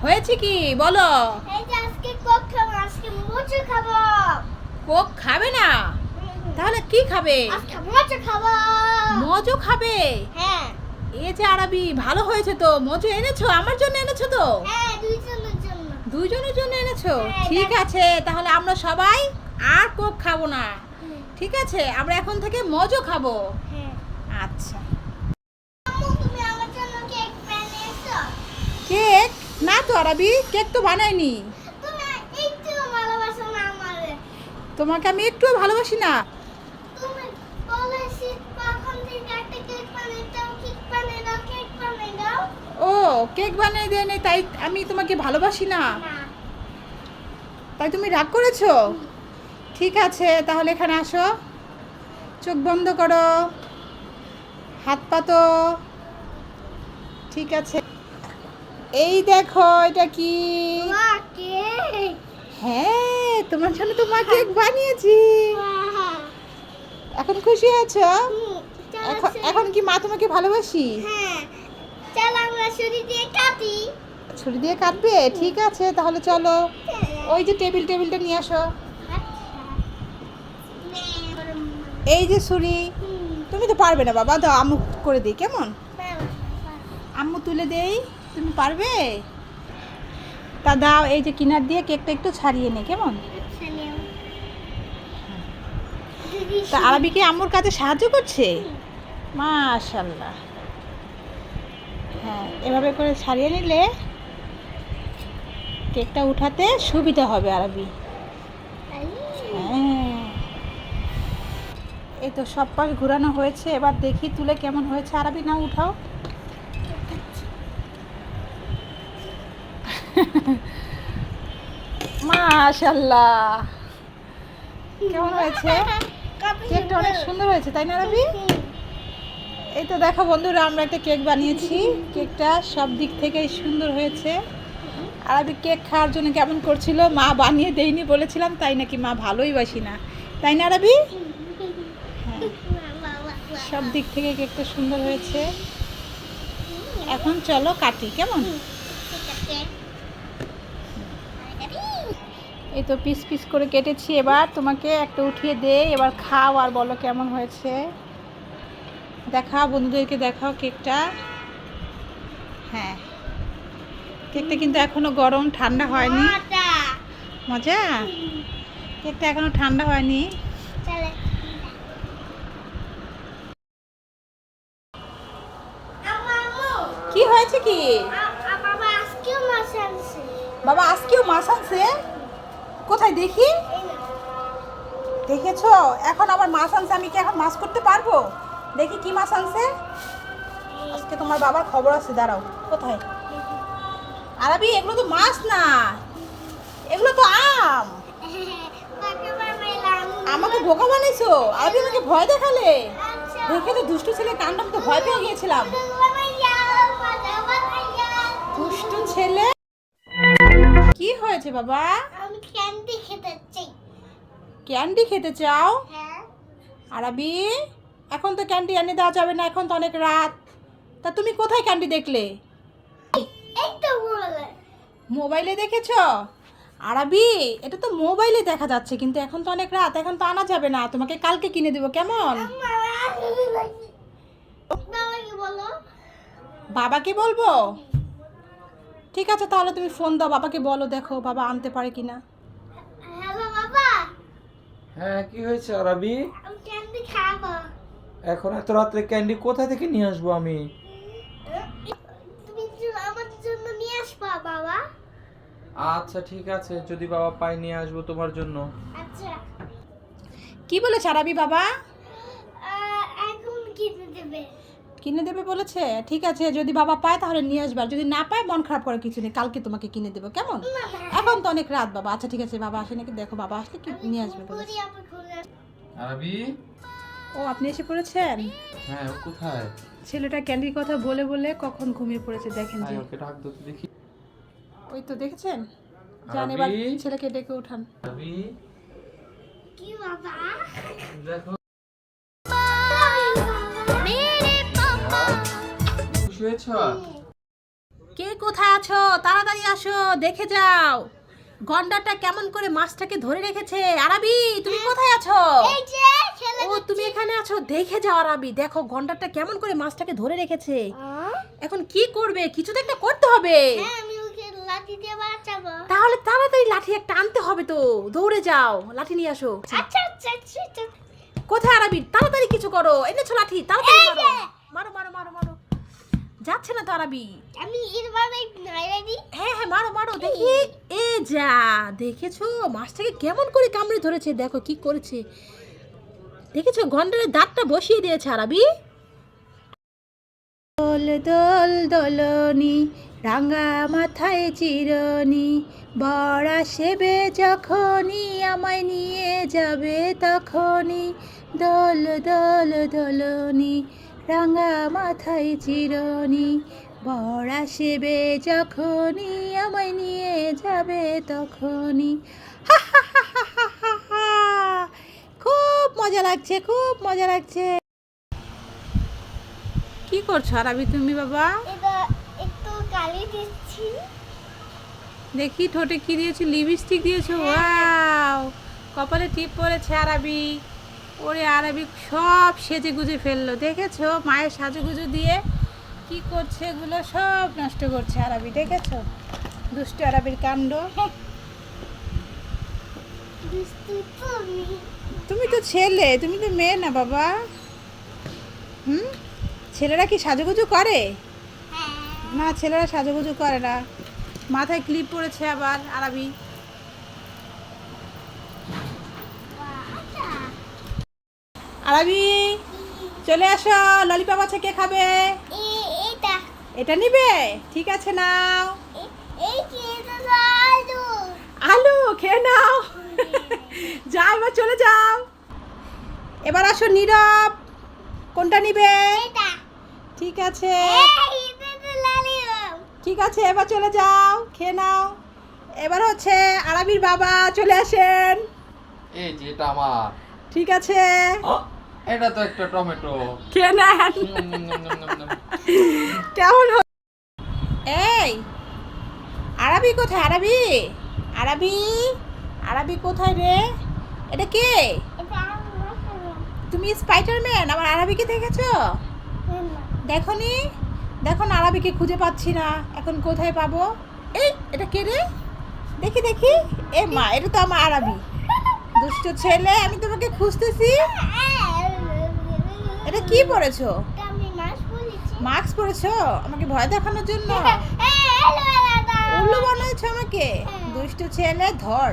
হয়েছে কি বলো? এই যে আজকে কোক খাবো, আজকে মোচা খাবো। কোক খাবে না? তাহলে কি খাবে? আজকে মোচা খাবো। মজো খাবে? হ্যাঁ এই যে আরবি ভালো হয়েছে তো, মজো এনেছো, আমার জন্য এনেছো তো? হ্যাঁ, দুইজনের জন্য। দুইজনের জন্য এনেছো? হ্যাঁ, ঠিক আছে, তাহলে আমরা সবাই আর কোক খাবো না। হুম, ঠিক আছে, আমরা এখন থেকে মজো খাবো। হ্যাঁ। আচ্ছা। আম্মু, তুমি আমার জন্য কেক বানিয়েছো? কেক? না তো আরবি, কেক তো বানাইনি। তুমি একটু ভালোবাসো না আমারে? তোমাকে আমি একটুও ভালোবাসি না। তুমি বলেছি কখন থেকে একটা কেক বানিয়ে দাও, কেক বানিয়ে দাও, কেক বানিয়ে দাও। ও, কেক বানিয়ে দেয় নাই তাই আমি তোমাকে ভালোবাসি না? না। তাই তুমি রাগ করেছো? ঠিক আছে, তাহলে এখানে আসো। চোখ বন্ধ করো, হাত পাতো। ঠিক আছে, এই দেখো এটা কি? মা, কেক। হ্যাঁ, তোমার জন্য তো মা কেক বানিয়েছি। বাহ। এখন খুশি আছো? হুম, চলো এখন শুরু- এখন কি মা তোমাকে ভালোবাসি? হ্যাঁ, চলো আমরা ছুরি দিয়ে কাটি। ছুরি দিয়ে কাটবে? ঠিক আছে, তাহলে চলো। ওই যে টেবিলটা নিয়ে আসো। এই যে ছুরি। তুমি তো পারবে না বাবা, দাও আম্মু করে দিই, কেমন? আম্মু তুলে দেই, তুমি পারবে? তা দাও, এই যে কিনার দিয়ে কেকটা একটু ছাড়িয়ে নে, কেমন? তা আরবি কি আম্মুর কাজে সাহায্য করছে? মাশাআল্লাহ। হ্যাঁ, এভাবে করে ছাড়িয়ে নিলে কেকটা উঠাতে সুবিধা হবে আরবি। হ্যাঁ, এই তো সব পাশ ঘোরানো হয়েছে, এবার দেখি তুলে কেমন হয়েছে। আরবি নাও উঠাও। মাশাআল্লাহ, কেমন হয়েছে? কেকটা অনেক সুন্দর হয়েছে, তাই না আরবি? এই তো দেখো বন্ধুরা, আমরা একটা কেক বানিয়েছি। কেকটা সব দিক থেকেই সুন্দর হয়েছে। আরবি কেক খাওয়ার জন্য কেমন করছিল, মা বানিয়ে দেয়নি বলেছিলাম, তাই নাকি মা ভালোই বাসি না, তাই না আরবি? হ্যাঁ, সব দিক থেকে কেকটা সুন্দর হয়েছে। এখন চলো কাটি, কেমন? এই তো পিস পিস করে কেটেছি, এবার তোমাকে একটা উঠিয়ে দে, এবার খাও আর বলো কেমন হয়েছে। দেখাও বন্ধুদেরকে, দেখাও কেকটা। হ্যাঁ, কেকটা কিন্তু এখনো গরম, ঠান্ডা হয়নি। মজা? কেকটা এখনো ঠান্ডা হয়নি। কি হয়েছে কি? বাবা আজকেও মাছ আনছে? কোথায় দেখি? দেখেছো? এখন আবার মাছ আনছে, আমি কি এখন মাছ করতে পারবো? দেখি কি মাছ আনছে। আজকে তোমার বাবার খবর আছে, দাঁড়াও। কোথায়? আরবি, এগুলো তো মাছ না, এগুলো তো আম। আমাকে বোকা বানাইছো আরবি, আমাকে ভয় দেখালে। দেখে তো দুষ্টু ছেলে কাণ্ড, তো ভয় পেয়ে গিয়েছিলাম। দুষ্টু ছেলে। কি হয়েছে বাবা? আমি ক্যান্ডি খেতে চাই। ক্যান্ডি খেতে চাও? হ্যাঁ। আরবি, এখন তো ক্যান্ডি এনে দেওয়া যাবে না, এখন তো অনেক রাত। তা তুমি কোথায় ক্যান্ডি দেখলে? এই তো বলে। মোবাইলে দেখেছো? আরবি, এটা তো মোবাইলে দেখা যাচ্ছে, কিন্তু এখন তো অনেক রাত, এখন তো আনা যাবে না, তোমাকে কালকে কিনে দেবো, কেমন? বাবাকে বলো। বাবাকে বলবো? ঠিক আছে, তাহলে তুমি ফোন দাও, বাবাকে বলো, দেখো বাবা আনতে পারে কিনা। হ্যালো বাবা, হ্যাঁ, কি হয়েছে আরবি? আমি ক্যান্ডি খাবো। এখন এত রাত্রে ক্যান্ডি কোথা থেকে নিয়ে আসবো আমি? তুমি আমার জন্য নিয়ে আসবা বাবা। আচ্ছা ঠিক আছে, যদি বাবা পাই নিয়ে আসবো তোমার জন্য। আচ্ছা। কি বলেছে আরবি বাবা? এখন কিনে দেবে। কিনে দেবে বলেছে? ঠিক আছে, যদি বাবা পায় তাহলে নিয়ে আসবে, আর যদি না পায় মন খারাপ করার কিছু নেই, কালকে তোমাকে কিনে দেবো, কেমন? এখন তো অনেক রাত বাবা। আচ্ছা ঠিক আছে, বাবা আসে নাকি দেখো, বাবা আসলে কি নিয়ে আসবে বলেছে। আরবি? ও, আপনি এসে পড়েছেন? হ্যাঁ, ও কোথায়? ছেলেটা ক্যান্ডির কথা বলে বলে কখন ঘুমিয়ে পড়েছে দেখেন যে। ওকে ডাক দাও তো দেখি। ওই তো দেখেছেন, যান এবার আরবি? ছেলেকে ডেকে উঠান। আরবি, কি বাবা? দেখো। মেরে পাপা। খুশি হয়েছ? কে কোথায় আছো? তাড়াতাড়ি আসো, দেখে যাও গন্ডারটা কেমন করে মাছটাকে ধরে রেখেছে। আরাবি, তুমি কোথায় আছো? এই যে খেলে ও, তুমি এখানে আছো, দেখে যাও আরাবি। দেখো গন্ডারটা কেমন করে মাছটাকে ধরে রেখেছে। এখন কি করবে? কিছু তো একটা করতে হবে। হ্যাঁ আমি ওকে লাঠি দিয়ে বাঁচাবো। তাহলে তাড়াতাড়ি লাঠি একটা আনতে হবে তো। দৌড়ে যাও, লাঠি নিয়ে আসো। আচ্ছা আচ্ছা আচ্ছা আচ্ছা। কোথায় আরাবি? তাড়াতাড়ি কিছু করো। এনেছো লাঠি? তাড়াতাড়ি এই মারো যে। মারো মারো মারো মারো। যাচ্ছে না তো আরাবি। আমি এরভাবে নাইরা দিই। হ্যাঁ হ্যাঁ, মারো মারো দেখি। এ যা, দেখেছো মাছটাকে কেমন করে কামড়ে ধরেছে। দেখো কি করেছে, দেখেছো গন্ডারের দাঁতটা বসিয়ে দিয়েছে আরাবি। দোল দোল দোলনি, রাঙা মাথায় চিরনি, বড়া সেবে যখনই আমায় নিয়ে যাবে তখনই। দোল দোল দোলনি, রাঙা মাথায় চিরনি, বড়া সেবে যখনই আমায় নিয়ে যাবে তখনই। হা হা হা হা হা হা হা। খুব মজা লাগছে, খুব মজা লাগছে। কি করছো আরাবি তুমি বাবা? এটা একটু কালি দিচ্ছি। দেখি ঠোঁটে কি দিয়েছো? লিপস্টিক দিয়েছো? ওয়াও, কপালে টিপ পড়েছে আরাবি। ওরে আরাবি সব সেজে গুজে ফেললো। দেখেছো মায়ের সাজুগুজু দিয়ে কি করছে, এগুলো সব নষ্ট করছে আরাবি। দেখেছো দুষ্ট আরাবির কাণ্ড। দুষ্টু তুমি। তুমি তো ছেলে, তুমি তো মেয়ে না বাবা। হুম, ছেলেরা কি সাজুগুজু করে? হ্যাঁ। না, ছেলেরা সাজুগুজু করে না। মাথায় ক্লিপ পড়েছে আবার আরাবি। আচ্ছা। আরাবি চলে আসো, ললিপপ আছে, কে খাবে? এটা এটা নিবে? ঠিক আছে নাও। এই কি এটা আলু। আলু খেয়ে নাও। যাও এবার চলে যাও। এবার আসো নীরব, কোনটা নিবে? এটা ঠিক আছে এটা তো লালিপপ। ঠিক আছে, এবার চলে যাও, খেয়ে নাও। এবার হচ্ছে আরাবির বাবা, চলে আসেন। এই যে এটা আমার। ঠিক আছে, এটা তো একটা টমেটো। খেয়ে নেন। নম, নম, নম, নম, নম। কেমন এই আরাবি কোথায়? আরাবি আরাবি আরাবি কোথায় রে? এটা কে? এটা আমার। তুমি স্পাইডারম্যান? আমার আরাবিকে দেখেছো? দেখোনি? দেখো না, আরাবিকে খুঁজে পাচ্ছি না। এখন কোথায় পাবো? এই এটা কে রে? দেখি দেখি। এ মা, এটা তো আমার আরাবি। দুষ্ট ছেলে, আমি তোমাকে খুঁজতেছি। এটা কি পরেছো? আমি মাছ বলেছি। মাস্ক পরেছো আমাকে ভয় দেখানোর জন্য? উল্লু বানাইছো আমাকে। দুষ্ট ছেলে, ধর।